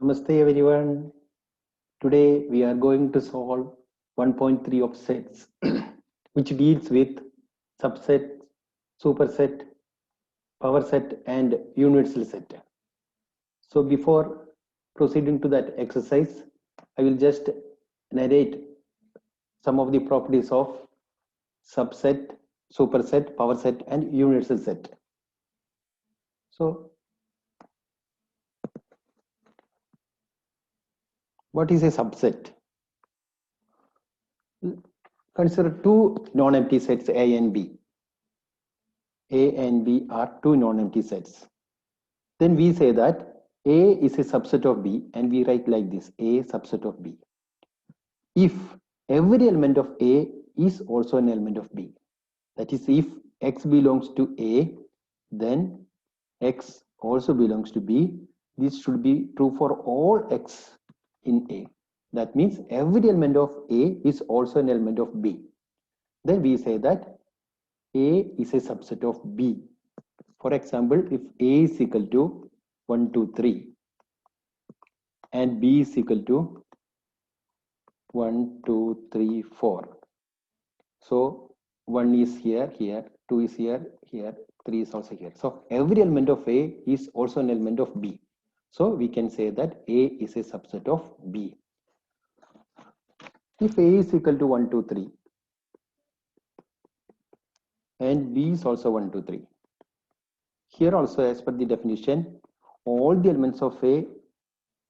Namaste everyone. Today we are going to solve 1.3 of sets which deals with subset, superset, power set and universal set. So before proceeding to that exercise, I will just narrate some of the properties of subset, superset, power set and universal set. So what is a subset? Consider two non-empty sets A and B. A and B are two non-empty sets. Then we say that A is a subset of B and we write like this, A subset of B. If every element of A is also an element of B, that is if X belongs to A, then X also belongs to B. This should be true for all X in A. That means every element of A is also an element of B. Then we say that A is a subset of B. For example, if A is equal to 1, 2, 3 and B is equal to 1, 2, 3, 4. So 1 is here, 2 is here, 3 is also here. So every element of A is also an element of B. So we can say that A is a subset of B. If A is equal to 1, 2, 3 and B is also 1, 2, 3. Here also, as per the definition, all the elements of A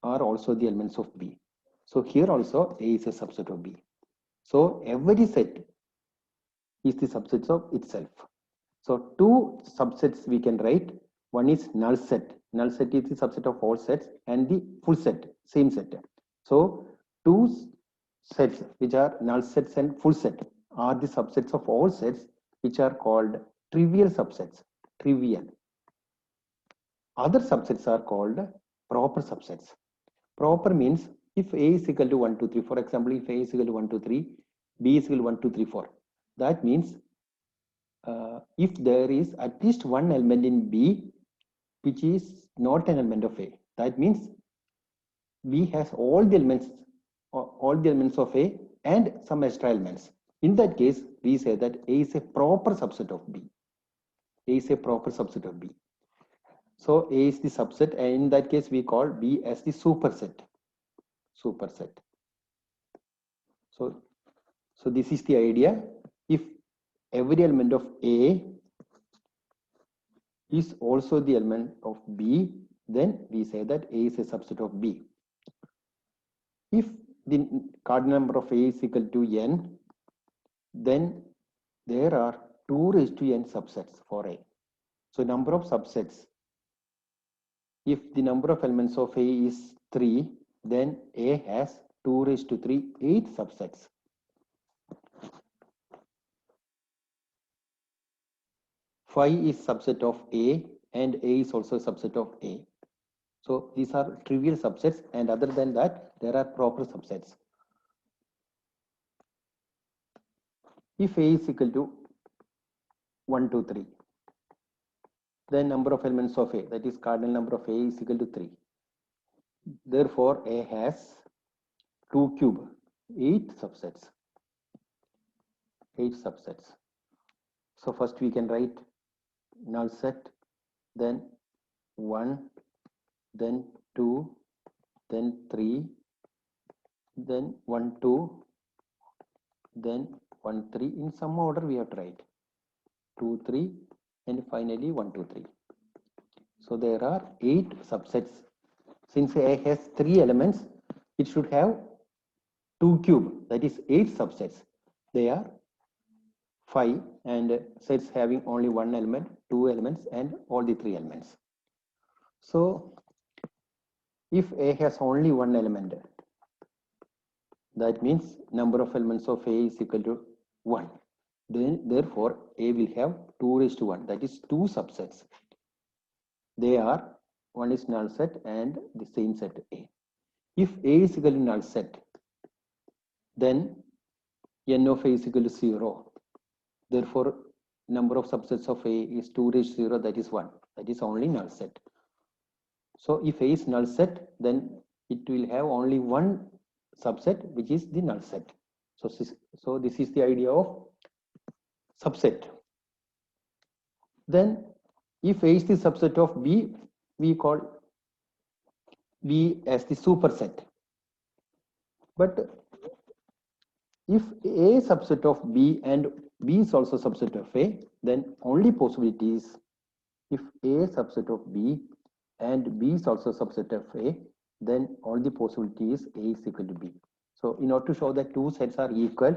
are also the elements of B. So here also A is a subset of B. So every set is the subsets of itself. So two subsets we can write. One is null set. Null set is the subset of all sets and the full set, same set. So two sets which are null sets and full set are the subsets of all sets which are called trivial subsets. Trivial. Other subsets are called proper subsets. Proper means if A is equal to 1, 2, 3, for example, if A is equal to 1, 2, 3, B is equal to 1, 2, 3, 4. That means if there is at least one element in B which is not an element of A, that means B has all the elements of A and some extra elements. In that case, we say that A is a proper subset of B. A is a proper subset of B. So A is the subset, and in that case, we call B as the superset. Superset. So this is the idea. If every element of A is also the element of B, then we say that A is a subset of B. If the cardinal number of A is equal to n, then there are 2 raised to n subsets for A. So number of subsets, if the number of elements of A is 3, then A has 2 raised to 3, 8 subsets. Phi is subset of A and A is also a subset of A. So these are trivial subsets, and other than that, there are proper subsets. If A is equal to 1, 2, 3, then number of elements of A, that is cardinal number of A, is equal to 3. Therefore, A has 2 cube, 8 subsets. 8 subsets. So first we can write null set, then 1, then 2, then 3, then 1, 2, then 1, 3. In some order we have to write 2, 3, and finally 1, 2, 3. So there are 8 subsets. Since A has 3 elements, it should have 2 cube, that is 8 subsets. They are 5, and sets having only 1 element, 2 elements, and all the 3 elements. So if A has only 1 element, that means number of elements of A is equal to 1. Then therefore A will have 2 raised to 1, that is 2 subsets. They are, one is null set and the same set A. If A is equal to null set, then n of A is equal to 0. Therefore, number of subsets of A is 2 raised to 0, that is 1. That is only null set. So if A is null set, then it will have only one subset, which is the null set. So this is the idea of subset. Then if A is the subset of B, we call B as the superset. But if A is subset of B and B is also subset of A, then only possibility is if A is subset of B and B is also subset of A, then all the possibility is A is equal to B. So in order to show that two sets are equal,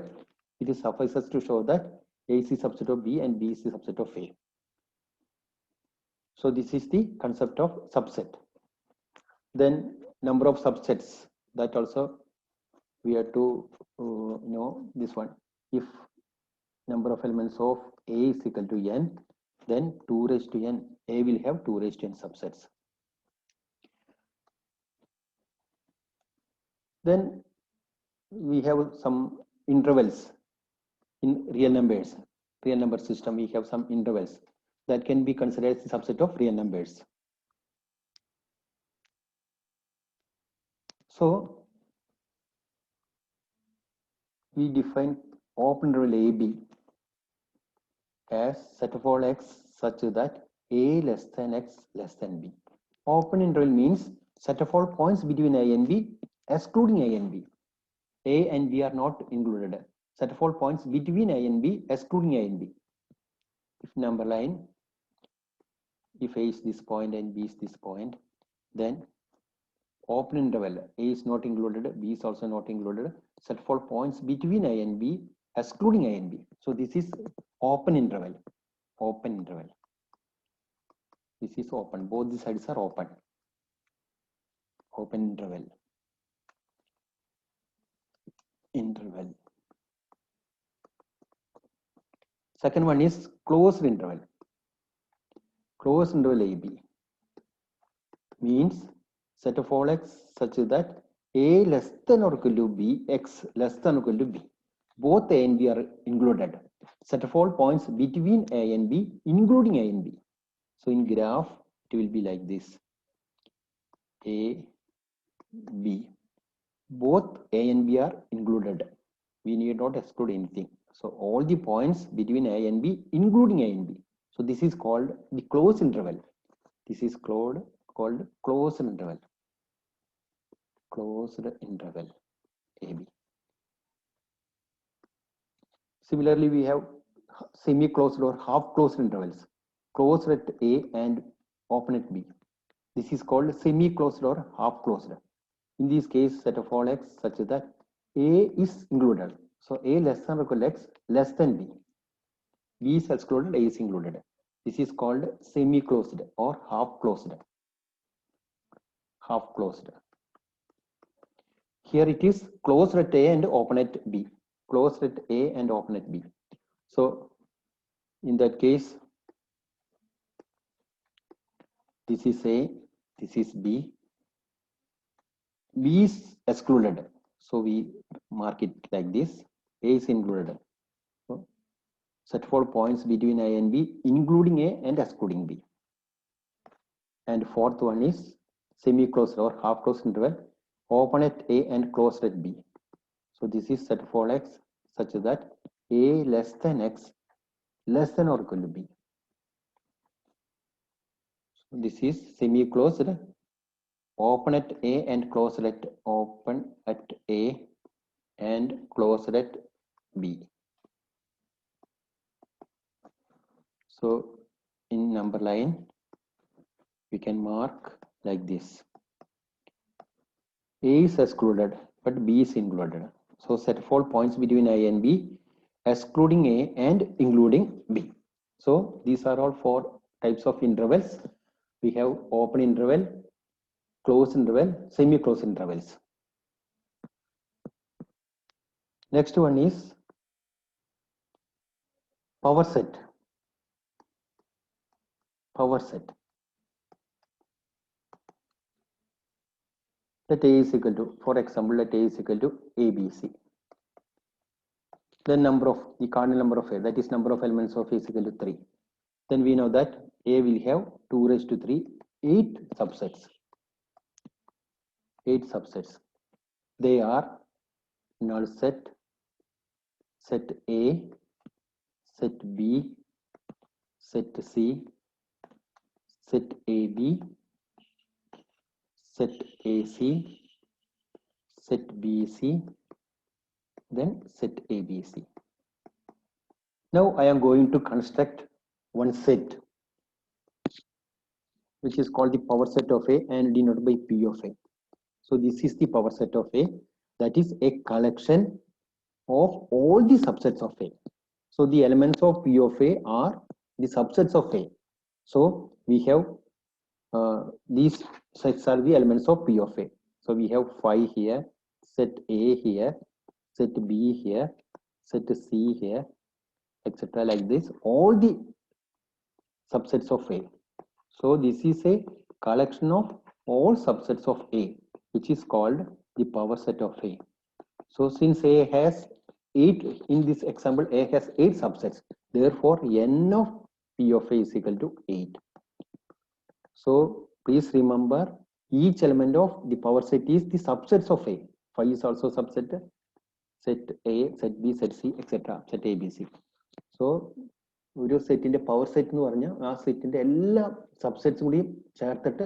it is suffices to show that A is the subset of B and B is the subset of A. So this is the concept of subset. Then number of subsets, that also we have to know this one. If number of elements of A is equal to n, then 2 raised to n, A will have 2 raised to n subsets. Then we have some intervals in real numbers. Real number system, we have some intervals that can be considered as a subset of real numbers. So we define open interval AB as set of all x such that A less than x less than B. Open interval means set of all points between A and B excluding A and B. A and B are not included. Set of all points between A and B excluding A and B. If number line, if A is this point and B is this point, then open interval A is not included, B is also not included. Set of all points between A and B excluding A and B. So this is open interval. Open interval. This is open. Both the sides are open. Open interval. Interval. Second one is closed interval. Closed interval AB means set of all x such that A less than or equal to B, x less than or equal to B. Both A and B are included. Set of all points between A and B, including A and B. So in graph, it will be like this. A, B. Both A and B are included. We need not exclude anything. So all the points between A and B, including A and B. So this is called the closed interval. This is called closed interval. Closed interval AB. Similarly, we have semi-closed or half-closed intervals. Closed at A and open at B. This is called semi-closed or half-closed. In this case, set of all x such that A is included. So A less than or equal to x less than B. B is excluded, A is included. This is called semi-closed or half-closed. Half-closed. Here it is closed at A and open at B. Closed at A and open at B. So in that case, this is A, this is B. B is excluded. So we mark it like this. A is included. So set for points between A and B, including A and excluding B. And fourth one is semi-closed or half-closed interval, open at A and closed at B. So this is set for x such that A less than x less than or equal to B. So this is semi-closed, open at A and closed at open at A and closed at B. So in number line, we can mark like this. A is excluded, but B is included. So set of all points between A and B, excluding A and including B. So these are all four types of intervals. We have open interval, closed interval, semi-closed intervals. Next one is power set. Power set. Let A is equal to, for example, let A is equal to ABC. Then number of the cardinal number of A, that is number of elements of A is equal to 3. Then we know that A will have 2 raised to 3, 8 subsets. 8 subsets. They are null set, set A, set B, set C, set AB, set AC, set BC, then set ABC. Now I am going to construct one set which is called the power set of A and denoted by P of A. So this is the power set of A, that is a collection of all the subsets of A. So the elements of P of A are the subsets of A. So we have these sets are the elements of P of A. So we have phi here, set A here, set B here, set C here, etc. Like this, all the subsets of A. So this is a collection of all subsets of A, which is called the power set of A. So since A has 8, in this example, A has 8 subsets. Therefore, n of P of A is equal to 8. So please remember, each element of the power set is the subsets of A. Phi is also subset, set A, set B, set C, etc. Set A, B, C. So ഒരു സെറ്റിന്റെ power set എന്ന് പറഞ്ഞാൽ ആ സെറ്റിന്റെ എല്ലാ സബ്സെറ്റ്സും കൂടി ചേർത്തിട്ട്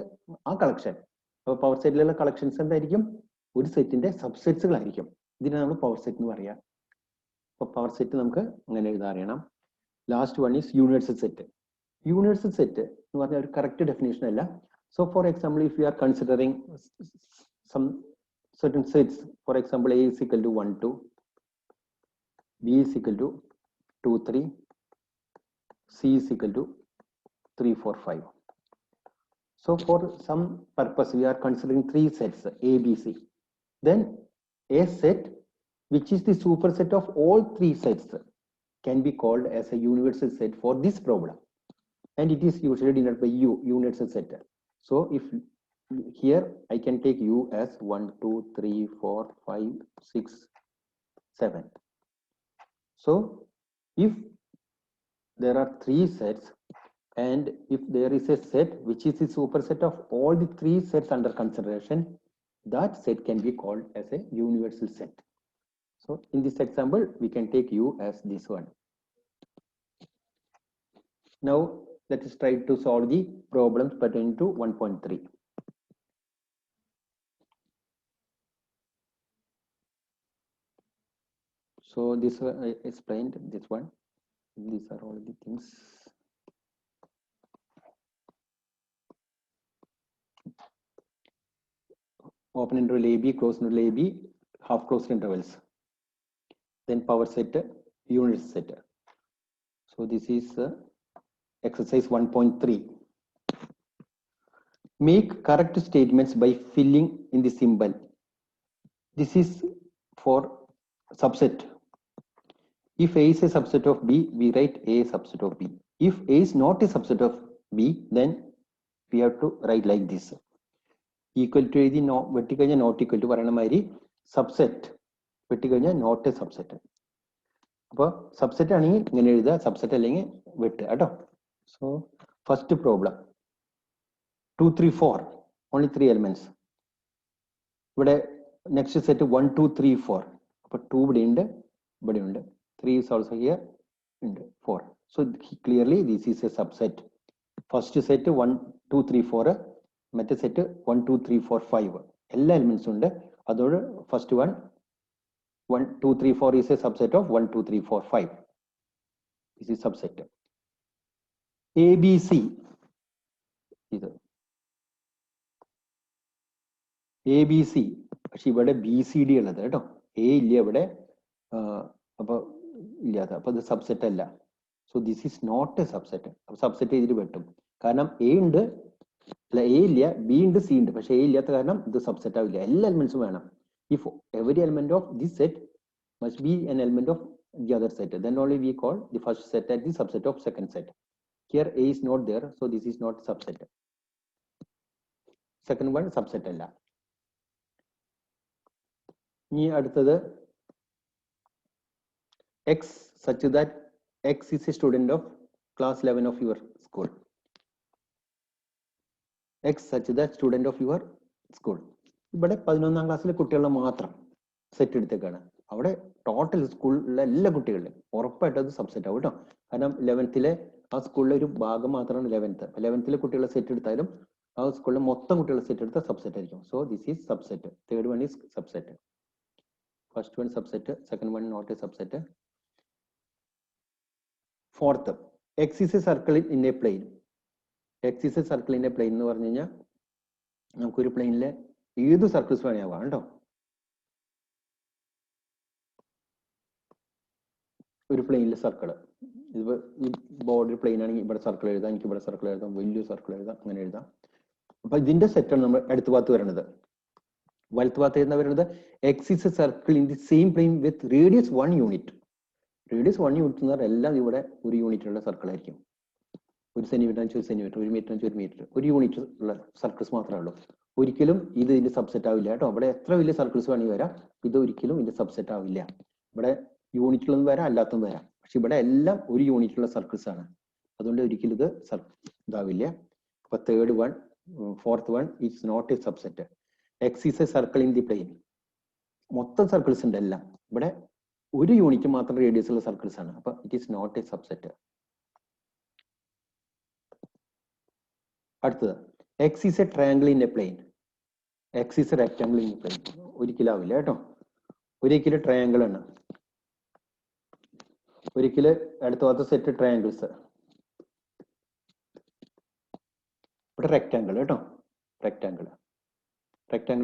ആ കളക്ഷൻ. അപ്പോൾ പവർ സെറ്റിലുള്ള കളക്ഷൻസ് എന്തായിരിക്കും? ഒരു സെറ്റിന്റെ സബ്സെറ്റ്സുകളായിരിക്കും. ഇതിനാണ് നമ്മൾ പവർ സെറ്റ് എന്ന് പറയുക. അപ്പോൾ പവർ സെറ്റ് നമുക്ക് അങ്ങനെ എഴുതാൻ അറിയണം. Last one is universal set. Universal set എന്ന് പറഞ്ഞാൽ ഒരു കറക്റ്റ് ഡെഫിനേഷൻ അല്ല. So for example, if you are considering some certain sets, for example, A is equal to 1, 2, B is equal to 2, 3, C is equal to 3, 4, 5. So for some purpose, we are considering 3 sets, A, B, C. Then a set which is the superset of all 3 sets can be called as a universal set for this problem. And it is usually denoted by U, universal set. So if here I can take U as 1, 2, 3, 4, 5, 6, 7. So if there are 3 sets and if there is a set which is the superset of all the 3 sets under consideration, that set can be called as a universal set. So in this example, we can take U as this one. Now let us try to solve the problems pertaining to 1.3. So this I explained this one. These are all the things. Open interval AB, closed interval AB, half closed intervals. Then power set, unit set. So this is exercise 1.3. Make correct statements by filling in the symbol. This is for subset. If A is a subset of B, we write A subset of B. If A is not a subset of B, then we have to write like this. Equal to the no, vertical not equal to parayana mari subset. Vertical not a subset. അപ്പോൾ subset ആണെങ്കിൽ ഇങ്ങനെ എഴുതുക, subset അല്ലെങ്കിൽ വിട്ട് കേട്ടോ. So first problem 2, 3, 4 only 3 elements. ഇവിടെ next set 1, 2, 3, 4. അപ്പോൾ 2 ഇവിടെ ഉണ്ട്, ഇവിടെ ഉണ്ട്. 3 is also here ഉണ്ട്, 4. So clearly this is a subset. First set 1, 2, 3, 4. മറ്റേ സെറ്റ് 1, 2, 3, 4, 5. എല്ലാ എലിമെന്റ്സും ഉണ്ട്. അതോട് first one 1, 2, 3, 4 is a subset of 1, 2, 3, 4, 5. This is subset. ABC. ABC. പക്ഷെ ഇവിടെ BCD ഉള്ളത് കേട്ടോ. A ഇല്ല ഇവിടെ. അപ്പൊ ഇല്ലാത്ത. അപ്പൊ ഇത് സബ്സെറ്റ് അല്ല. So this is not a subset. അപ്പൊ സബ്സെറ്റ് ചെയ്തിട്ട് വെട്ടും. കാരണം A ഉണ്ട്, അല്ല A ഇല്ല, B ഉണ്ട്, C ഉണ്ട്. പക്ഷെ A ഇല്ലാത്ത കാരണം ഇത് സബ്സെറ്റ് ആവില്ല. എല്ലാ എലിമെന്റ്സും വേണം. If every element of this set must be an element of the other set, then only we call the first set as the subset of second set. Here A is not there, so this is not subset. Second one subset alla. ഇനി അടുത്തത് X such that X is a student of class 11 of your school. X such that student of your school. ഇവിടെ 11ാം ക്ലാസ്സിലെ കുട്ടികളെ മാത്രം set എടുത്തേക്കാണ്. അവിടെ total സ്കൂളിലെ എല്ലാ കുട്ടികളിലും ഉറപ്പായിട്ടും അത് സബ്സെറ്റ് ആവും കേട്ടോ. കാരണം 11th ആ സ്കൂളിലെ ഒരു ഭാഗം മാത്രമാണ് 11th. 11th കുട്ടികളെ സെറ്റ് എടുത്താലും ആ സ്കൂളിലെ മൊത്തം കുട്ടികളെ സെറ്റ് എടുത്താൽ സബ്സെറ്റ് ആയിരിക്കും. So this is subset. Third one is subset. First one subset, second one not a subset. Fourth, x is a circle in a plane. X is a circle in a plane എന്ന് പറഞ്ഞു കഴിഞ്ഞാൽ നമുക്കൊരു പ്ലെയിനിലെ ഏത് circles വേണേയാവാം കേട്ടോ. ഒരു പ്ലെയിനിലെ circle, ഇത് ഈ border plain ആണെങ്കിൽ ഇവിടെ സർക്കിൾ എഴുതാം, എനിക്ക് ഇവിടെ സർക്കിൾ എഴുതാം, വലിയ സർക്കിൾ എഴുതാം, അങ്ങനെ എഴുതാം. അപ്പൊ ഇതിന്റെ സെറ്റാണ് നമ്മൾ അടുത്ത ഭാഗത്ത് വരുന്നത്. വലത്ത് ഭാഗത്ത് എഴുതുന്ന വരുന്നത് x is a circle in the same plane with radius 1 unit. Radius 1 unit എന്ന് പറഞ്ഞാൽ എല്ലാം ഇവിടെ ഒരു യൂണിറ്റുള്ള സർക്കിൾ ആയിരിക്കും. 1 സെന്റിമീറ്റർ 1 സെന്റിമീറ്റർ, 1 മീറ്റർ 1 മീറ്റർ, ഒരു യൂണിറ്റ് ഉള്ള സർക്കിൾസ് മാത്രമേ ഉള്ളൂ. ഒരിക്കലും ഇത് ഇതിന്റെ സബ്സെറ്റ് ആവില്ല കേട്ടോ. ഇവിടെ എത്ര വലിയ സർക്കിൾസ് വേണമെങ്കിൽ വരാം, ഇത് ഒരിക്കലും ഇതിന്റെ സബ്സെറ്റ് ആവില്ല. ഇവിടെ യൂണിറ്റിലൊന്നും വരാം, അല്ലാത്തതും വരാം. പക്ഷെ ഇവിടെ എല്ലാം ഒരു യൂണിറ്റുള്ള സർക്കിൾസ് ആണ്. അതുകൊണ്ട് ഒരിക്കലും ഇത് ഇതാവില്ല. അപ്പൊ third one, fourth one it's not a subset. X is a circle in the plane. മൊത്തം സർക്കിൾസ് ഉണ്ട് എല്ലാം. ഇവിടെ ഒരു യൂണിറ്റ് മാത്രം റേഡിയസ് ഉള്ള സർക്കിൾസ് ആണ്. അപ്പൊ it is not a subset. അടുത്തത്, x is a triangle in a plane. X is a rectangle in a plane. ഒരിക്കലും ആവില്ല കേട്ടോ. ഒരിക്കലും ട്രയാങ്കിൾ ആണ്. ഒരിക്കല് അടുത്ത ഭാഗത്ത് സെറ്റ് ട്രയാങ്കിൾസ്. ഇവിടെ റെക്ടാങ്കിൾ കേട്ടോ. റെക്ടാങ്കിൾ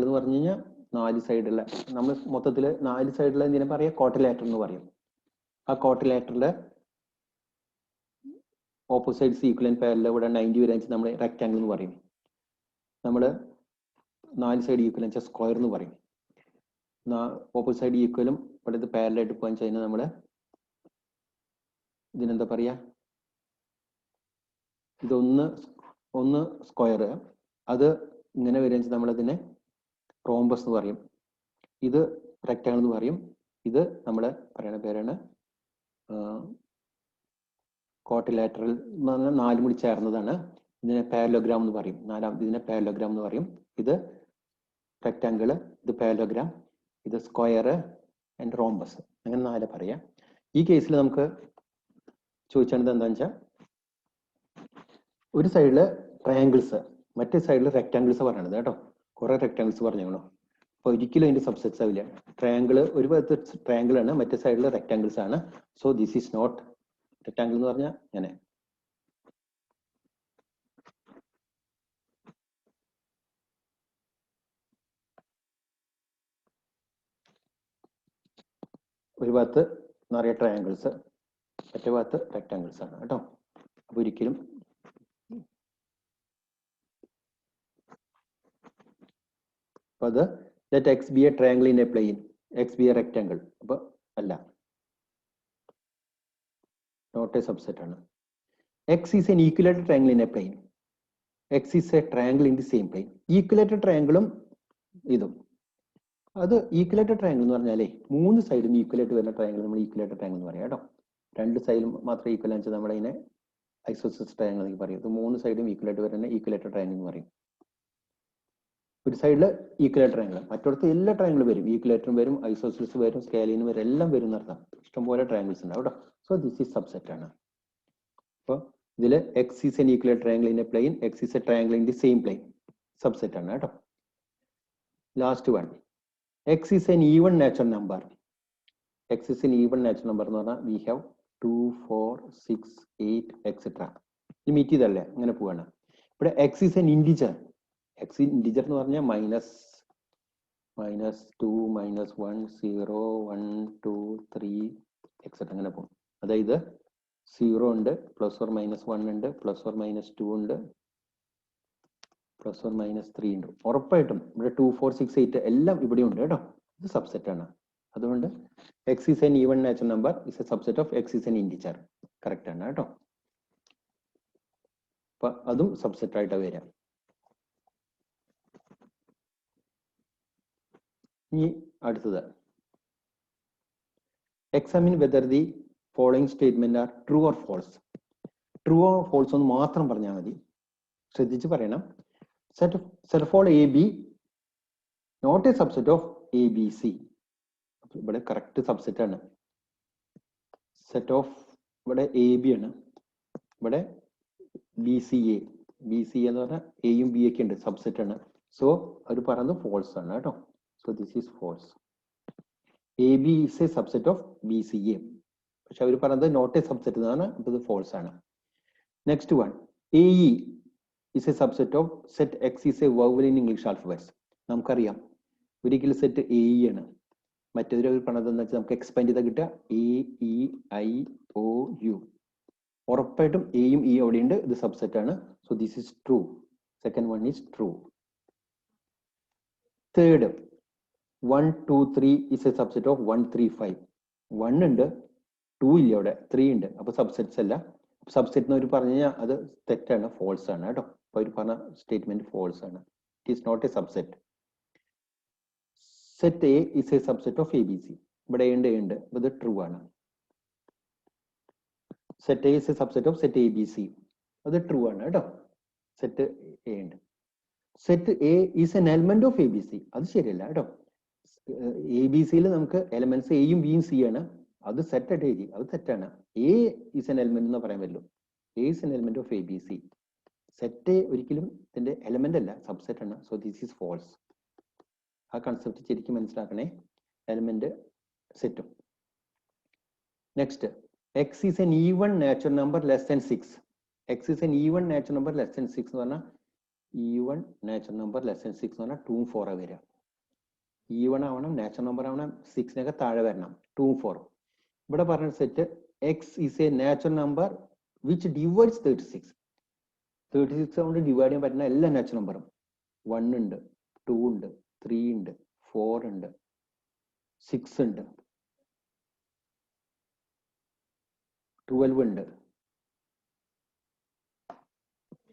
എന്ന് പറഞ്ഞു കഴിഞ്ഞാൽ 4 സൈഡുള്ള, നമ്മൾ മൊത്തത്തില് 4 സൈഡുള്ള എന്തിനാ പറയാ, ക്വാഡ്രിലാറ്റർ എന്ന് പറയും. ആ ക്വാഡ്രിലാറ്ററിലെ ഓപ്പോസിറ്റ്സ് ഈക്വലന്റ് പാരലൽ ഇവിടെ 90 വരെ നമ്മൾ റെക്ടാങ്കിൾ എന്ന് പറയും. നമ്മൾ 4 സൈഡ് ഈക്വലന്റ് സ്ക്വയർ എന്ന് പറയും. ഓപ്പോസിറ്റ് സൈഡ് ഈക്വലും ഇവിടെ ഇത് പാരലായിട്ട് പോകാൻ കഴിഞ്ഞാൽ നമ്മള് ഇതിനെന്താ പറയാ, ഇതൊന്ന് സ്ക്വയർ, അത് ഇങ്ങനെ വരിക നമ്മളതിനെ റോംബസ് എന്ന് പറയും. ഇത് റെക്ടാങ്കിൾ എന്ന് പറയും. ഇത് നമ്മൾ പറയുന്ന പേരാണ് ക്വാഡ്രിലാറ്ററൽ എന്ന് പറഞ്ഞാൽ 4 കൂടി ചേർന്നതാണ്. ഇതിനെ പാരലോഗ്രാം എന്ന് പറയും. ഇതിനെ പാരലോഗ്രാം എന്ന് പറയും. ഇത് റെക്ടാങ്കിൾ, ഇത് പാരലോഗ്രാം, ഇത് സ്ക്വയർ ആൻഡ് റോംബസ്, അങ്ങനെ 4 പറയാം. ഈ കേസിൽ നമുക്ക് ചോദിച്ചത് എന്താണെന്ന് വെച്ചാൽ, ഒരു സൈഡില് ട്രയാങ്കിൾസ്, മറ്റേ സൈഡിൽ റെക്ടാങ്കിൾസ് പറയണത് കേട്ടോ. കുറെ റെക്ടാങ്കിൾസ് പറഞ്ഞോ. അപ്പൊ ഒരിക്കലും അതിന്റെ സബ്സെറ്റ്സ് ആവില്ല. ട്രയാങ്കിൾ ഒരു ഭാഗത്ത് ട്രയാങ്കിൾ ആണ്, മറ്റേ സൈഡിൽ റെക്ടാങ്കിൾസ് ആണ്. So this is not rectangle എന്ന് പറഞ്ഞാൽ അങ്ങനെ. ഒരു ഭാഗത്ത് നിറയെ ട്രയാങ്കിൾസ്, മറ്റേ ഭാഗത്ത് റെക്ടാങ്കിൾസ് ആണ് കേട്ടോ. അപ്പൊ ഒരിക്കലും അത് let x be a triangle in a plane, x be a rectangle. അപ്പൊ അല്ല, നോട്ട് എ സബ്സെറ്റ് ആണ്. x is an equilateral triangle in a plane. x is a triangle in the same plane. Equilateral ട്രയാങ്കിളും ഇതും, അത് equilateral triangle എന്ന് പറഞ്ഞാലേ 3 സൈഡും ഈക്വലേറ്റ് വരുന്ന triangle നമ്മൾ ഈക്വലേറ്റഡ് ട്രയാങ്കിൾ എന്ന് പറയാം കേട്ടോ. 2 സൈഡും മാത്രം ഈക്വൽ ആണെന്ന് നമ്മളതിനെ ഐസോസെൽസ് ട്രയാങ്കിൾ എന്ന് പറയും. ഇത് 3 സൈഡും ഈക്വലേറ്റ് വരുന്ന ഈക്വലേറ്റഡ് ട്രയാങ്കിൾ എന്ന് പറയും. ഒരു സൈഡില് ഈക്വലേറ്റർ ട്രയാങ്കിൾ, മറ്റൊടത്ത് എല്ലാ ട്രയാങ്കിളും വരും. ഈക്വലേറ്ററും വരും, ഐസോസെൽസ് വരും, സ്കാലിനും വരും, എല്ലാം വരും എന്നർത്ഥം. ഇഷ്ടംപോലെ ട്രയാങ്കിൾസ് ഉണ്ടാവും കേട്ടോ. സോ ദിസ് ഈസ് സബ്സെറ്റ് ആണ്. അപ്പോൾ ഇതില് x is an equilateral triangle in a plane, x is a triangle in the same plane, subset ആണ് കേട്ടോ. Last one, x is an even natural number. X is an even natural number എന്ന് പറഞ്ഞാൽ we have 2, 4, 6, 8 etcetera. ഇത് meet ചെയ്തല്ലേ, അങ്ങനെ പോവാണ്. ഇവിടെ x is an integer. X integer എന്ന് പറഞ്ഞാൽ -2, -1, 0, 1, 2, 3 എക്സെട്ര അങ്ങനെ പോകും. അതായത് 0 ഉണ്ട്, +or-1 ഉണ്ട്, +or-2 ഉണ്ട്, +or-3 ഉണ്ട്. ഉറപ്പായിട്ടും ഇവിടെ 2, 4, 6, 8 എല്ലാം ഇവിടെ ഉണ്ട് കേട്ടോ. ഇത് സബ്സെറ്റ് ആണ്. അതുകൊണ്ട് x is an even natural number is a subset of x is an integer. Correct ആണ് കേട്ടോ. അപ്പൊ അതും സബ്സെറ്റ് ആയിട്ട് വരാം. ഇനി അടുത്തത്, examine whether the following statement are true or false. True or false ഒന്ന് മാത്രം പറഞ്ഞാൽ മതി, ശ്രദ്ധിച്ച് പറയണം. Set of all A B not a subset of A B C. ഇവിടെ കറക്റ്റ് സബ്സെറ്റ് ആണ്. സെറ്റ് ഓഫ് ഇവിടെ എ ബി ആണ്, ഇവിടെ B C A. B C എന്ന് പറഞ്ഞാൽ എയും ബി ഒക്കെ ഉണ്ട്, സബ്സെറ്റ് ആണ്. സോ അവർ പറയുന്നത് ഫോൾസ് ആണ് കേട്ടോ. So this is false. A B is a subset of B C A. പക്ഷെ അവർ പറയുന്നത് നോട്ട് എ സബ്സെറ്റ് എന്നാണ്, അപ്പോൾ ഇത് ഫോൾസ് ആണ്. Next one, A E is a subset of set X is a vowel in English alphabets. നമുക്കറിയാം ഒരിക്കലും set A E ആണ്, മറ്റേതൊരു പണതെന്ന് വെച്ചാൽ നമുക്ക് എക്സ്പാൻഡ് ചെയ്താൽ കിട്ടുക A E I O U. ഉറപ്പായിട്ടും എയും ഇ അവിടെ ഉണ്ട്, ഇത് സബ്സെറ്റ് ആണ്. So this is true. Second one is true. Third, 1 2 3 is a subset of 1 3 5. 1 ഉണ്ട്, 2 ഇല്ല, അവിടെ 3 ഉണ്ട്. അപ്പൊ സബ്സെറ്റ്സ് അല്ല. സബ്സെറ്റ് എന്ന് അവർ പറഞ്ഞു കഴിഞ്ഞാൽ അത് തെറ്റാണ്, ഫോൾസ് ആണ് കേട്ടോ. അപ്പൊ അവർ പറഞ്ഞ സ്റ്റേറ്റ്മെന്റ് ഫോൾസ് ആണ്. It is not a subset. Set A is a subset of A B C. ഇവിടെ ഉണ്ട്, അപ്പൊ ഇത് ട്രൂ ആണ്. Set A is a subset of set A B C, അത് ട്രൂ ആണ് കേട്ടോ. സെറ്റ് എ ഉണ്ട്. Set A is an element of A B C, അത് ശരിയല്ല കേട്ടോ. എ ബി സിയിൽ നമുക്ക് എലമെന്റ്സ് എയും ബിയും സി ആണ്, അത് സെറ്റ് ആയിട്ട് എഴുതി, അത് തെറ്റാണ്. എ ഈസ് എൻ എലമെന്റ് എന്ന് പറയാൻ പറ്റുള്ളൂ. A is an element of A B C. Set A ഒരിക്കലും ഇതിന്റെ എലമെന്റ് അല്ല, സബ്സെറ്റ് ആണ്. So this is false. ആ കൺസെപ്റ്റ് ശരിക്കും മനസ്സിലാക്കണേ, എലമെന്റ് സെറ്റും. Next, x is an even natural number less than 6. X is an even natural number less than 6 എന്ന് പറഞ്ഞാൽ even natural number less than 6 എന്ന് പറഞ്ഞാൽ 2 4 ആ വരിക. ഈവൺ ആവണം, നാച്ചുറൽ നമ്പർ ആവണം, 6 താഴെ വരണം, 2 4. ഇവിടെ പറഞ്ഞ set X is A natural number which divides 36. 36 കൊണ്ട് ഡിവൈഡ് ചെയ്യാൻ പറ്റുന്ന എല്ലാ നാച്ചുറൽ നമ്പറും 1 ഉണ്ട്, 2 ഉണ്ട്, 3 ഉണ്ട്, 4 ഉണ്ട്, 6 ഉണ്ട്, 12 ഉണ്ട്,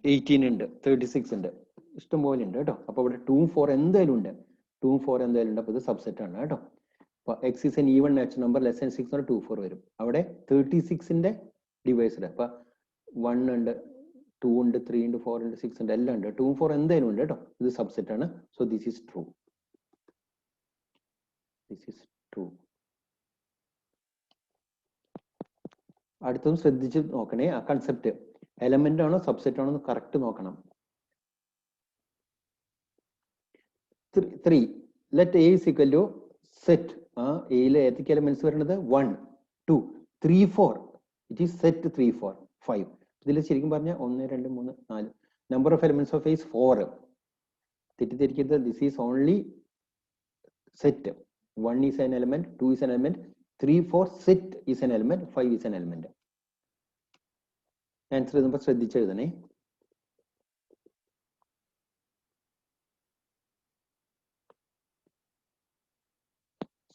18 ഉണ്ട്, 36 ഉണ്ട്, ഇഷ്ടംപോലെ ഉണ്ട് കേട്ടോ. അപ്പൊ ഇവിടെ 2 4 എന്തായാലും ഉണ്ട്, 2 4 എന്തായാലും ഉണ്ട്. അപ്പൊ ഇത് സബ്സെറ്റ് ആണ് കേട്ടോ. അപ്പൊ X is an even natural number less than 6 2 4 വരും. അവിടെ 36ന്റെ ഡിവൈസ്ഡ്. അപ്പൊ 1 ഉണ്ട്, 2 ഉണ്ട്, 3 ഉണ്ട്, 4 ഉണ്ട്, 6 ഉണ്ട്, എല്ലാം ഉണ്ട്. 2 4 എന്തായാലും ഉണ്ട് കേട്ടോ. ഇത് സബ്സെറ്റ് ആണ്. So this is true. This is true. അടുത്തതും ശ്രദ്ധിച്ച് നോക്കണേ, ആ കൺസെപ്റ്റ് എലമെന്റ് ആണോ സബ്സെറ്റ് ആണോ എന്ന് കറക്റ്റ് നോക്കണം. 3 let A is equal to set. ആ എയിലെ ഏതൊക്കെ എലമെന്റ്സ് വരുന്നത് 1 2 3 4. It is set 3 4 5. ഇതിൽ ശരിക്കും പറഞ്ഞാൽ 1 2 3 4 number of elements of A is 4. തെറ്റിദ്ധരിക്കരുത്, this is only set. 1 is an element, 2 is an element, 3 4 set is an element, 5 is an element. Answer എഴുതുമ്പോൾ ശ്രദ്ധിച്ചെഴുതണേ.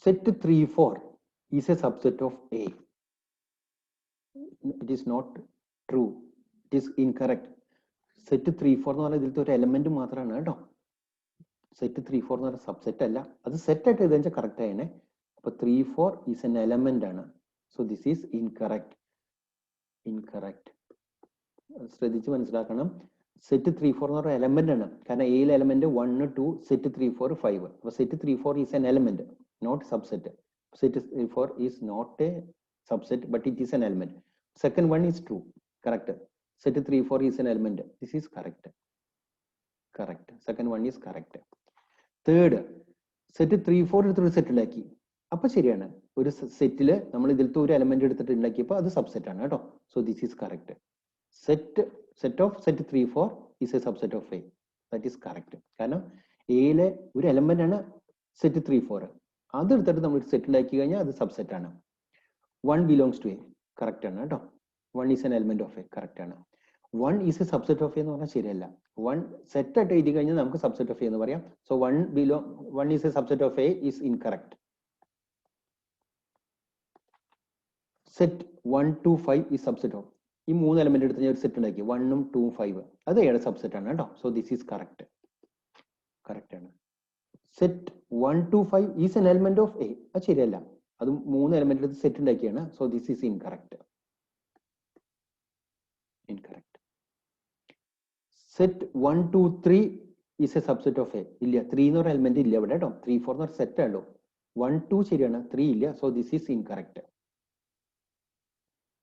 Set 3 4 is a subset of A. It is not true. It is incorrect. Set 3 4 എന്ന് പറഞ്ഞാൽ ഇതിലത്തെ ഒരു element മാത്രമാണ് കേട്ടോ. Set 3 4 എന്ന് പറഞ്ഞ subset അല്ല, അത് സെറ്റ് ആയിട്ട് എഴുതാൻ കറക്റ്റ് ആയനെ. അപ്പൊ 3 4 ഈസ് എൻ എലമെന്റ് ആണ്. So this is incorrect. Incorrect. ശ്രദ്ധിച്ച് മനസ്സിലാക്കണം. സെറ്റ് 3 4 എന്ന് പറഞ്ഞ എലമെന്റ് ആണ്, കാരണം എയിലെ എലമെന്റ് 1 2 സെറ്റ് 3 4 5. അപ്പൊ set 3 4 is an element, not subset. Set 3 4 is not a subset, but it is an element. Second one is true, correct. Set 3 4 is an element. This is correct. Correct. Second one is correct. Third, set 3 4 എടുത്തൊരു set ഉണ്ടാക്കി. അപ്പൊ ശരിയാണ്, ഒരു സെറ്റില് നമ്മൾ ഇതിലത്തെ ഒരു element എടുത്തിട്ട് ഉണ്ടാക്കിയപ്പോൾ അത് സബ്സെറ്റ് ആണ് കേട്ടോ. So this is correct. Set of set 3 4 is a subset of A. That is correct. കാരണം എയിലെ ഒരു എലമെന്റ് ആണ് സെറ്റ് 3 4. അതെടുത്തിട്ട് നമ്മൾ സെറ്റ് ഉണ്ടാക്കി കഴിഞ്ഞാൽ അത് സബ്സെറ്റ് ആണ്. 1 belongs to A, കറക്റ്റ് ആണ് കേട്ടോ. 1 is an element of A, correct ആണ്. 1 is a subset of A എന്ന് പറഞ്ഞാൽ ശരിയല്ല. 1 സെറ്റ് ആയിട്ട് എഴുതി കഴിഞ്ഞാൽ നമുക്ക് സബ്സെറ്റ് ഓഫ് A എന്ന് പറയാം. So 1 is a subset of A is incorrect. Set 1 2 5 is subset of. ഈ 3 എലമെന്റ് എടുത്ത് ഞാൻ ഒരു സെറ്റ് ഉണ്ടാക്കി 1 2 5. അത് ഏഴ് സബ്സെറ്റ് ആണ് കേട്ടോ. So this is correct. Correct ആണ്. Set 1 2 5 is an element of A, അത് ശരിയല്ല. അത് 3 എലമെന്റ് എടുത്ത് സെറ്റ് ഉണ്ടാക്കിയാണ്. So this is incorrect. Incorrect. Set 1 2 3 is a subset of A. ഇല്ല 3 എന്ന് പറഞ്ഞ എലിമെന്റ് ഇല്ല ഇവിടെ കേട്ടോ. 3 4 എന്ന് പറഞ്ഞ സെറ്റ് ആണല്ലോ. 1 2 ശരിയാണ്, 3 ഇല്ല. So this is incorrect.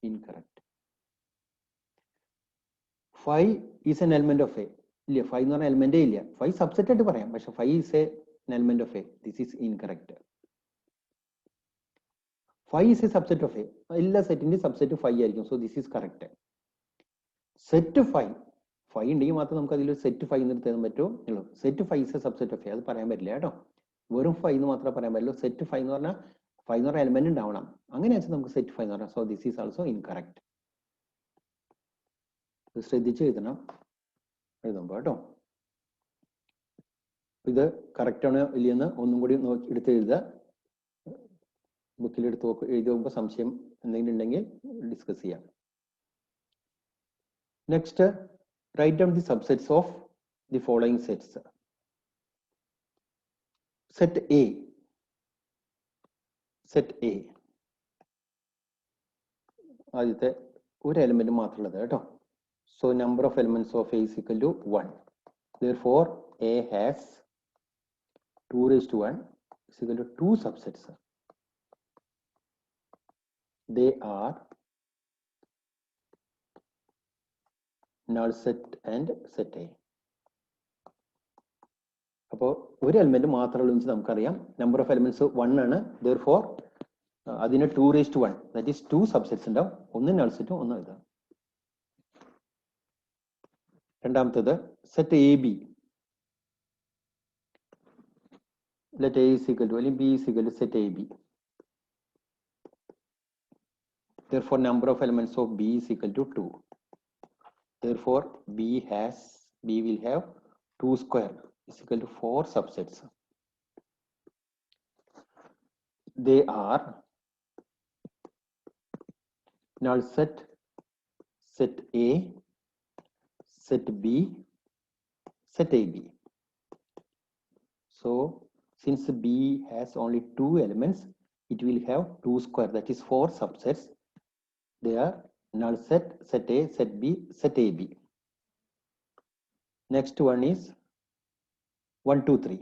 Incorrect. 5 is N element of A. ഇല്ല 5 എന്ന് പറഞ്ഞ എലിമെന്റേ ഇല്ല. 5 സബ്സെറ്റ് ആയിട്ട് പറയാം, പക്ഷെ 5 is N element of A. This is incorrect. 5 is a subset of A. എല്ലാ സെറ്റിന്റെ സബ്സെറ്റ് 5 ആയിരിക്കും. So this is correct. Set 5 ഉണ്ടെങ്കിൽ മാത്രം നമുക്ക് അതിൽ സെറ്റ് 5 എന്ന് എടുത്താൻ പറ്റുള്ളൂ. Set 5 is a subset of A അത് പറയാൻ പറ്റില്ല കേട്ടോ. വെറും 5 എന്ന് മാത്രമേ പറയാൻ പറ്റുള്ളൂ. സെറ്റ് 5 എന്ന് പറഞ്ഞാൽ 5 എന്ന് പറഞ്ഞ എലിമെന്റ് ഉണ്ടാവണം. അങ്ങനെ വെച്ചാൽ നമുക്ക് സെറ്റ് 5 എന്ന് പറയാം. So this is also incorrect. ശ്രദ്ധിച്ച് എഴുതണം എഴുതുമ്പോ കേട്ടോ. ഇത് കറക്റ്റ് ആണോ ഇല്ലയെന്ന് ഒന്നും കൂടി എടുത്ത് എഴുതുക. ബുക്കിൽ എടുത്ത് എഴുതി പോകുമ്പോൾ സംശയം എന്തെങ്കിലും ഉണ്ടെങ്കിൽ ഡിസ്കസ് ചെയ്യാം. Next, write down the subsets of the following sets. Set A. Set A. ആദ്യത്തെ ഒരു എലിമെന്റ് മാത്രമുള്ളത് കേട്ടോ. So number of elements of A is equal to 1. Therefore A has 2 raised to 1 is equal to 2 subsets. They are null set and set A. അപ്പോൾ ഒരു element മാത്രമുള്ള നമുക്കറിയാം. Number of elements 1 ആണ്. Therefore അതിന് 2 raised to 1 that is 2 subsets ഉണ്ടാവും. ഒന്ന് null set ഒന്ന് ഇതാണ്. രണ്ടാമത്തേത് set A B. let A is equal to അല്ലെങ്കിൽ B is equal to set AB. Therefore number of elements of B is equal to 2. Therefore B will have 2 square is equal to 4 subsets. They are null set, set A, set B, set AB. So since B has only 2 elements, it will have 2 square, that is 4 subsets. They are null set, set A, set B, set AB. Next one is 1 2 3.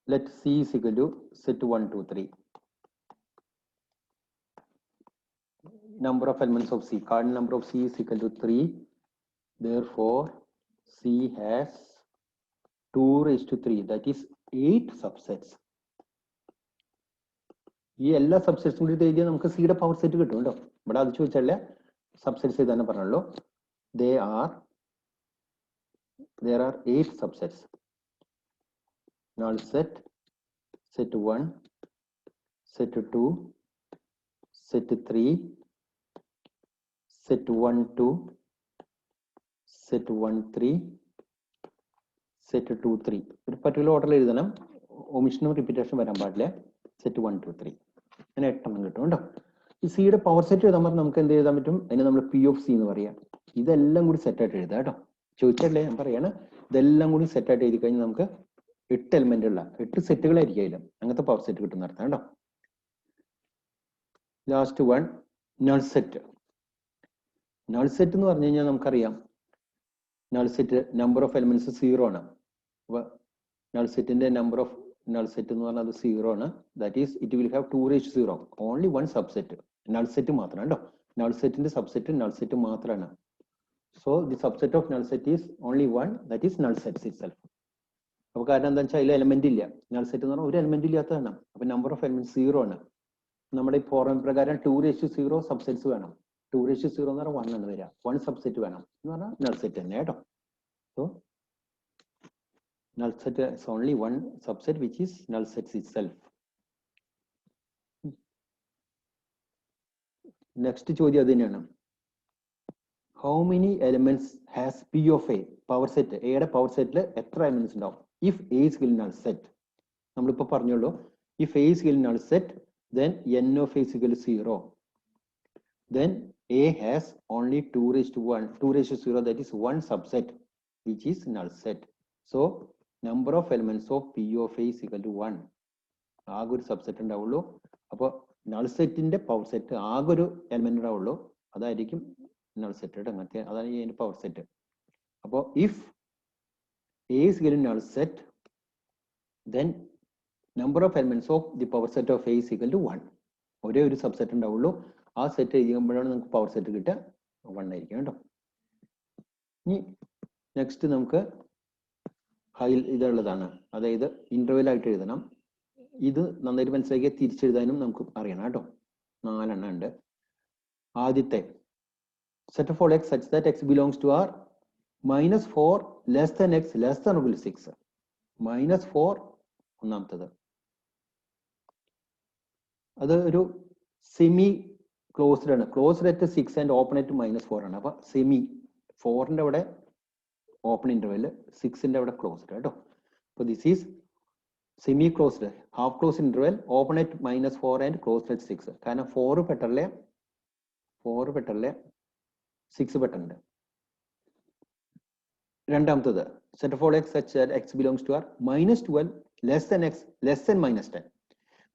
Let C is equal to set 1 2 3. Number of elements of C, cardinal number of C is equal to 3. Therefore C has 2 raised to 3, that is 8 subsets. ഈ എല്ലാ സബ്സെറ്റ്സും കൂടി എഴുതിയാൽ നമുക്ക് സിയുടെ power set കിട്ടും കേട്ടോ. ഇവിടെ അത് ചോദിച്ചല്ലേ സബ്സെറ്റ്സ് എഴുതാൻ പറഞ്ഞല്ലോ. there are 8 subsets. Null set, set 1, set 2, set 3, set 1 2, set 1 3, set 2 3. ഒരു പർട്ടിക്കുലർ ഓർഡറിൽ എഴുതണം, ഒമിഷനും റിപ്പീറ്റേഷൻ വരാൻ പാടില്ല. സെറ്റ് 1 2 3 അങ്ങനെ 8 എണ്ണം കിട്ടും കേട്ടോ. ഈ സിയുടെ പവർ സെറ്റ് എഴുതാൻ പറഞ്ഞാൽ നമുക്ക് എന്ത് എഴുതാൻ പറ്റും? അതിനെ നമ്മൾ പി ഓഫ് സി എന്ന് പറയാം. ഇതെല്ലാം കൂടി സെറ്റായിട്ട് എഴുതാം കേട്ടോ. ചോദിച്ചല്ലേ ഞാൻ പറയാണ്, ഇതെല്ലാം കൂടി സെറ്റായിട്ട് എഴുതി കഴിഞ്ഞാൽ നമുക്ക് 8 എലിമെന്റ് ഉള്ള 8 സെറ്റുകളായിരിക്കും അതിലും. അങ്ങനത്തെ പവർ സെറ്റ് കിട്ടുന്ന അർത്ഥം കേട്ടോ. Last one null set. Null set എന്ന് പറഞ്ഞു കഴിഞ്ഞാൽ നമുക്കറിയാം null set number of elements 0 ആണ്. അപ്പൊ നൾ സെറ്റിന്റെ നമ്പർ ഓഫ് നൾ സെറ്റ് എന്ന് പറഞ്ഞാൽ അത് 0 ആണ്. That is it will have 2 raised to 0, only 1 subset. Null set മാത്രം കേട്ടോ. നൾ സെറ്റിന്റെ സബ്സെറ്റ് നൾ സെറ്റ് മാത്രമാണ്. So the subset of null set is only 1, that is null set itself. അപ്പൊ കാരണം എന്താ വെച്ചാൽ അതിൽ എലിമെന്റ് ഇല്ല. നൾ സെറ്റ് എന്ന് പറഞ്ഞാൽ ഒരു എലിമെന്റ് ഇല്ലാത്തതാണ്. അപ്പൊ നമ്പർ ഓഫ് എലിമെന്റ് 0 ആണ്. നമ്മുടെ ഈ ഫോർമുല പ്രകാരം 2 raised to 0 സബ്സെറ്റ്സ് വേണം. 2 raised to 0 എന്ന് പറഞ്ഞാൽ 1 ആണ് വരിക. 1 സബ്സെറ്റ് വേണം എന്ന് പറഞ്ഞാൽ നൾ സെറ്റ് തന്നെ കേട്ടോ. So null set is only 1 subset, which is null set itself. Next ചോദ്യം അത് തന്നെയാണ്. How many elements has P of A? Power set എയുടെ പവർ സെറ്റിൽ എത്ര എലിമെന്റ്സ് ഉണ്ടാവും? If A is given null set, നമ്മളിപ്പോ പറഞ്ഞോളൂ, if A is given null set, then n of A is equal to 0. Then A has only 2 raised to 1, 2 raised to 0, that is 1 subset, which is null set. So number of elements of P of A is equal to 1. ആകെ ഒരു subset ഉണ്ടാവുള്ളൂ. അപ്പോൾ null സെറ്റിന്റെ power set ആകെ ഒരു element ഉണ്ടാവുള്ളൂ, അതായിരിക്കും null set കേട്ടോ. അങ്ങനത്തെ അതാണ് ഇതിന്റെ പവർ സെറ്റ്. അപ്പോൾ if A is equal to null set, then number of elements of the power set of A is equal to 1. ഒരേ ഒരു സബ്സെറ്റ് ഉണ്ടാവുള്ളൂ, ആ സെറ്റ് ചെയ്യുമ്പോഴാണ് നമുക്ക് പവർ സെറ്റ് കിട്ടുക, 1 ആയിരിക്കും കേട്ടോ. ഇനി നെക്സ്റ്റ് നമുക്ക് ഇതുള്ളതാണ്, അതായത് ഇന്റർവെൽ ആയിട്ട് എഴുതണം. ഇത് നന്നായിട്ട് മനസ്സിലാക്കിയ തിരിച്ചെഴുതാനും നമുക്ക് അറിയണം കേട്ടോ. 4 എണ്ണം ഉണ്ട്. ആദ്യത്തെ set of all x such that x belongs to R -4 less than x less than or equal to 6. -4 ഒന്നാമത്തത്, അത് ഒരു സെമി ക്ലോസ്ഡ് ആണ്. Closed at 6 and open at -4 ആണ്. അപ്പൊ സെമി 4ന്റെ അവിടെ ഓപ്പൺ ഇന്റർവെൽ, 6ന്റെ അവിടെ ക്ലോസ്ഡ് കേട്ടോ. അപ്പൊ this is semi closed, half closed interval, open at -4 and closed at 6. കാരണം 4 പെട്ടല്ലേ 6 പെട്ടുണ്ട്. രണ്ടാമത്തത് set of all x such that x belongs to R -12 less than x less than -10.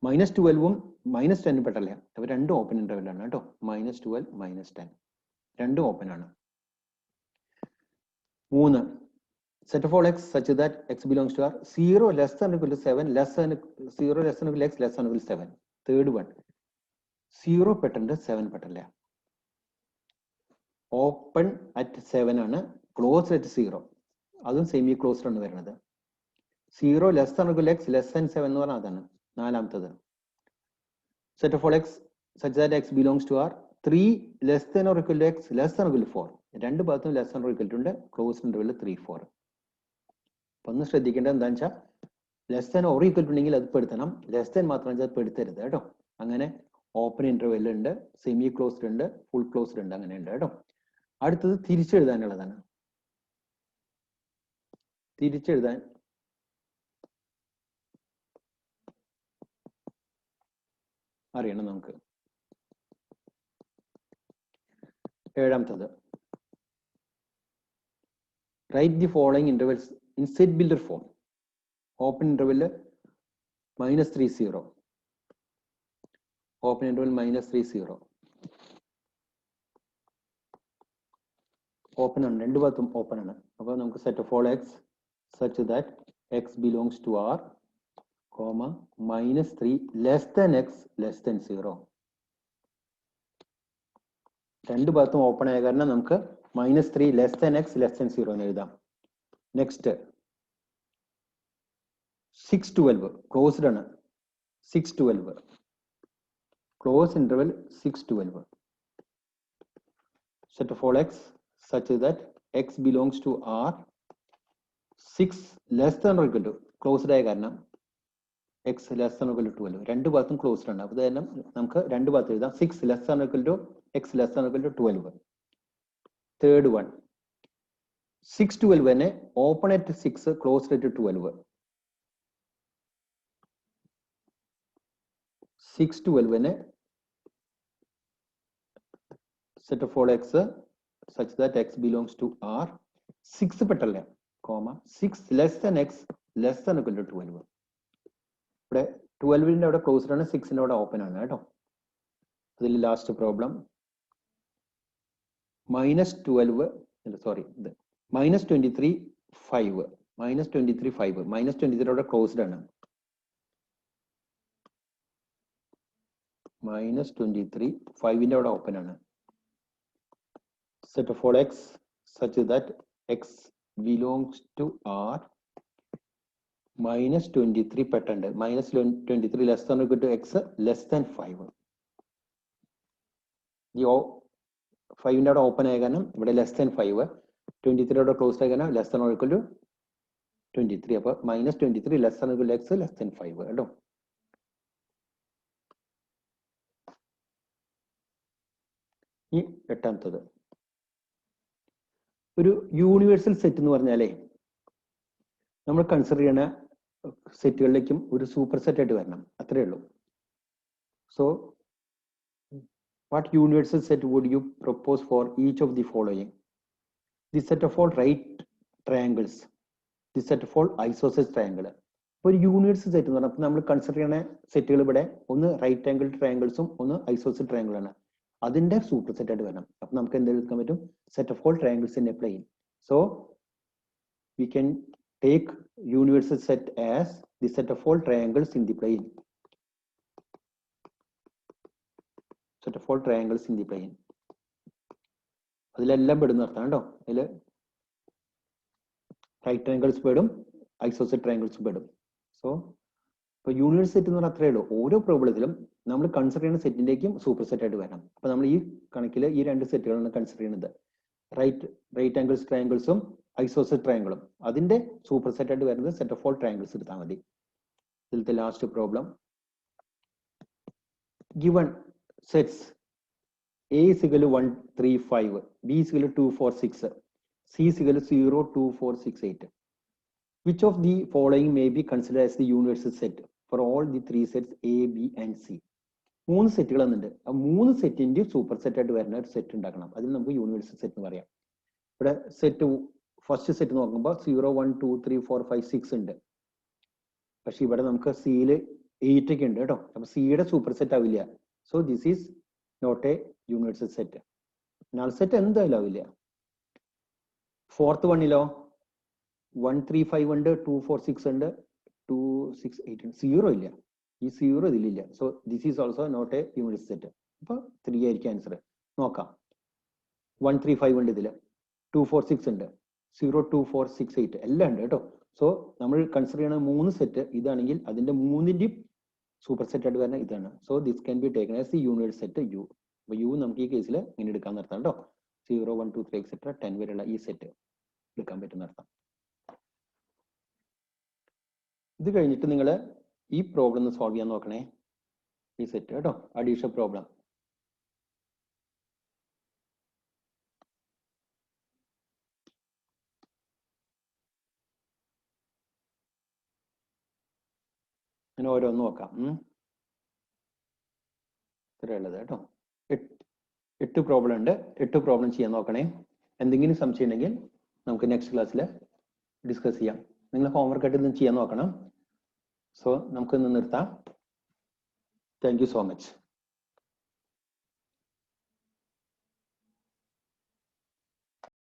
-12ഉം -10 പെട്ടല്ലേ, അപ്പൊ രണ്ടും open interval ആണ് കേട്ടോ. -12 -10 രണ്ടും ഓപ്പൺ ആണ്. 3 set of all x such that x belongs to R 0 less than or equal to 7 less than 0 less than or equal to x less than or equal to 7. Third one 0 പെട്ടുണ്ട്, 7 പെട്ടല്ലേ. Open at 7 ആണ്, close at 0, അതും semi closed ആണ് വരുന്നത്. 0 less than or equal to x less than 7 എന്ന് പറഞ്ഞാൽ അതാണ്. നാലാമത്തത് set of all x such that x belongs to R 3 less than or equal to x less than or equal to 4. രണ്ട് ഭാഗത്തും less than or equal to ഉണ്ട്, closed interval 3 4. അപ്പൊ ഒന്ന് ശ്രദ്ധിക്കേണ്ടത് എന്താണെന്ന് വെച്ചാൽ less than or equal to ഉണ്ടെങ്കിൽ അത് പെടുത്തണം, ലെസ് ദാൻ മാത്രം അത് പെടുത്തരുത് കേട്ടോ. അങ്ങനെ ഓപ്പൺ ഇന്റർവെൽ ഉണ്ട്, സെമി ക്ലോസ്ഡ് ഉണ്ട്, ഫുൾ ക്ലോസ്ഡ് ഉണ്ട്, അങ്ങനെ ഉണ്ട് കേട്ടോ. അടുത്തത് തിരിച്ചെഴുതാനുള്ളതാണ്. തിരിച്ചെഴുതാൻ അറിയണം നമുക്ക്. ഏഴാമത്തത് write the following intervals in set builder form. Open interval -30, open interval -30, open ആണ്, രണ്ട് ഭാഗത്തും ഓപ്പൺ ആണ്. അപ്പൊ നമുക്ക് set of all x such that x belongs to R -3 less than x less than 0. രണ്ട് ഭാഗത്തും ഓപ്പൺ ആയ കാരണം നമുക്ക് -3 less than x less than 0 എന്ന് എഴുതാം. നെക്സ്റ്റ് 6 12 ക്ലോസ്ഡ് ആണ്. 6 12 close interval 6 12. set of all x such that x belongs to R 6 less than or equal to, closed ആയ കാരണം x less than or equal to 12. രണ്ട് ഭാഗത്തും closed ആണ്. അപ്പൊ തന്നെ നമുക്ക് രണ്ട് ഭാഗത്ത് എഴുതാം. 6 less than or equal to x less than or equal to 12. Third one 6 12 തന്നെ ഓപ്പൺ അറ്റ് 6 ക്ലോസ്ഡ് അറ്റ് 12. 6 12 തന്നെ set of all x such that x belongs to R 6 പെട്ടല്ലേ, 6 less than x less than or equal to 12. ഇവിടെ 12ന്റെ അവിടെ closed ആണ്, 6ന്റെ അവിടെ open ആണ് കേട്ടോ. അതിൽ last problem -12 sorry -23 5 -23 5 -23 അവിടെ ക്ലോസ്ഡ് ആണ്. -23 5ന്റെ അവിടെ ഓപ്പൺ ആണ്. set of all x such that x belongs to R -23 പെട്ടുണ്ട്, -23 less than equal to x less than 5. ഈ 5ന്റെ അവിടെ ഓപ്പൺ ആയ കാരണം ഇവിടെ ലെസ് ദാൻ 5, 23 അവിടെ ക്ലോസ്ഡ് ആയ കാരണം less than or equal to 23. അപ്പൊ -23 less than equal to x less than 5 കേട്ടോ. ഈ എട്ടാമത്തത് ഒരു യൂണിവേഴ്സൽ സെറ്റ് എന്ന് പറഞ്ഞാലേ നമ്മൾ കൺസിഡർ ചെയ്യുന്ന സെറ്റുകളിലേക്കും ഒരു സൂപ്പർ സെറ്റ് ആയിട്ട് വരണം, അത്രേ ഉള്ളൂ. So what universal set would you propose for each of the following? The set of all right triangles, the set of all isosceles triangle, ഇപ്പോൾ ഒരു യൂണിവേഴ്സ് സെറ്റ് എന്ന് പറഞ്ഞാൽ നമ്മൾ കൺസിഡർ ചെയ്യുന്ന സെറ്റുകൾ ഇവിടെ ഒന്ന് റൈറ്റ് ആംഗിൾ ട്രയാങ്കിൾസും ഒന്ന് ഐസോസെൽ ട്രയാങ്കിൾ ആണ്. അതിന്റെ സൂപ്പർ സെറ്റ് ആയിട്ട് വരണം. അപ്പൊ നമുക്ക് എന്ത് എടുക്കാൻ പറ്റും? Set of all triangles in a plane. So we can take universal set as the set of all triangles in the plane. Set of all triangles in the plane. അതിലെല്ലാം പെടുന്ന അർത്ഥം കേട്ടോ. അതിൽ റൈറ്റ് ട്രയാങ്കിൾസ് പെടും, isosceles triangles പെടും. So ഇപ്പോൾ universe set എന്ന് പറഞ്ഞാൽ അത്രയേ ഉള്ളൂ. ഓരോ പ്രോബ്ലത്തിലും നമ്മൾ കൺസിഡർ ചെയ്യുന്ന സെറ്റിന്റേക്കും സൂപ്പർ സെറ്റ് ആയിട്ട് വരണം. അപ്പൊ നമ്മൾ ഈ കണക്കിൽ ഈ രണ്ട് സെറ്റുകളാണ് കൺസിഡർ ചെയ്യുന്നത്. റൈറ്റ് ആംഗിൾസ് ട്രയാങ്കിൾസും ഐസോസെൽ ട്രയാങ്കിളും. അതിന്റെ സൂപ്പർ സെറ്റ് ആയിട്ട് വരുന്നത് സെറ്റ് ഓഫ് ഓൾ ട്രയാങ്കിൾസ് എടുത്താൽ മതി. ഇതിലത്തെ last problem, given sets A is equal to 1, 3, 5, B is equal to 2, 4, 6, C is equal to 0, 2, 4, 6, 8. Which of the following may be considered as the universal set for all the three sets A, B and C? മൂന്ന് സെറ്റുകൾ എന്നുണ്ട്. ആ മൂന്ന് സെറ്റിന്റെ super set ആയിട്ട് വരുന്ന ഒരു set ഉണ്ടാക്കണം. അതിൽ നമുക്ക് യൂണിവേഴ്സൽ സെറ്റ് എന്ന് പറയാം. ഇവിടെ സെറ്റ് ഫസ്റ്റ് സെറ്റ് നോക്കുമ്പോൾ 0, 1, 2, 3, 4, 5, 6 ഉണ്ട്. പക്ഷെ ഇവിടെ നമുക്ക് സിയിൽ 8 ഒക്കെ ഉണ്ട് കേട്ടോ. അപ്പൊ സിയുടെ സൂപ്പർ സെറ്റ് ആവില്ല. So this is not a universal set. Null set എന്തായാലും ആവില്ല. ഫോർത്ത് വണ്ണിലോ 1, 3, 5 ഉണ്ട്, 2, 4, 6 ഉണ്ട്, 2, 6, 8 ഉണ്ട്. 0 ഇല്ല. ഈ 0 ഇതിലില്ല. So this is also not a universal set. അപ്പൊ 3 ആയിരിക്കും ആൻസർ. നോക്കാം. 1, 3, 5 ഉണ്ട് ഇതില്, 2, 4, 6 ഉണ്ട്, 0, 2, 4, 6, 8 എല്ലാം ഉണ്ട് കേട്ടോ. സോ നമ്മൾ കൺസിഡർ ചെയ്യുന്ന മൂന്ന് സെറ്റ് ഇതാണെങ്കിൽ അതിന്റെ മൂന്നിന്റെയും സൂപ്പർ സെറ്റ് ആയിട്ട് വരുന്ന ഇതാണ്. So this can be taken as the universal set U. അപ്പൊ യു നമുക്ക് ഈ കേസിൽ ഇങ്ങനെ എടുക്കാൻ നിർത്താം കേട്ടോ. 0, 1, 2, 3 എക്സെട്ര 10 വരെയുള്ള ഈ സെറ്റ് എടുക്കാൻ പറ്റുന്ന അർത്ഥം. ഇത് കഴിഞ്ഞിട്ട് നിങ്ങൾ ഈ പ്രോബ്ലം ഒന്ന് സോൾവ് ചെയ്യാൻ നോക്കണേ. ഈ സെറ്റ് കേട്ടോ, അഡീഷണൽ പ്രോബ്ലം. അങ്ങനെ ഓരോന്ന് നോക്കാം. ഇത്രയുള്ളത് കേട്ടോ. 8 പ്രോബ്ലം ഉണ്ട്. 8 പ്രോബ്ലം ചെയ്യാൻ നോക്കണേ. എന്തെങ്കിലും സംശയം ഉണ്ടെങ്കിൽ നമുക്ക് നെക്സ്റ്റ് ക്ലാസ്സിൽ ഡിസ്കസ് ചെയ്യാം. നിങ്ങൾ ഹോംവർക്ക് ആയിട്ട് ഇന്ന് ചെയ്യാൻ നോക്കണം. സോ നമുക്ക് ഇന്ന് നിർത്താം. Thank you so much.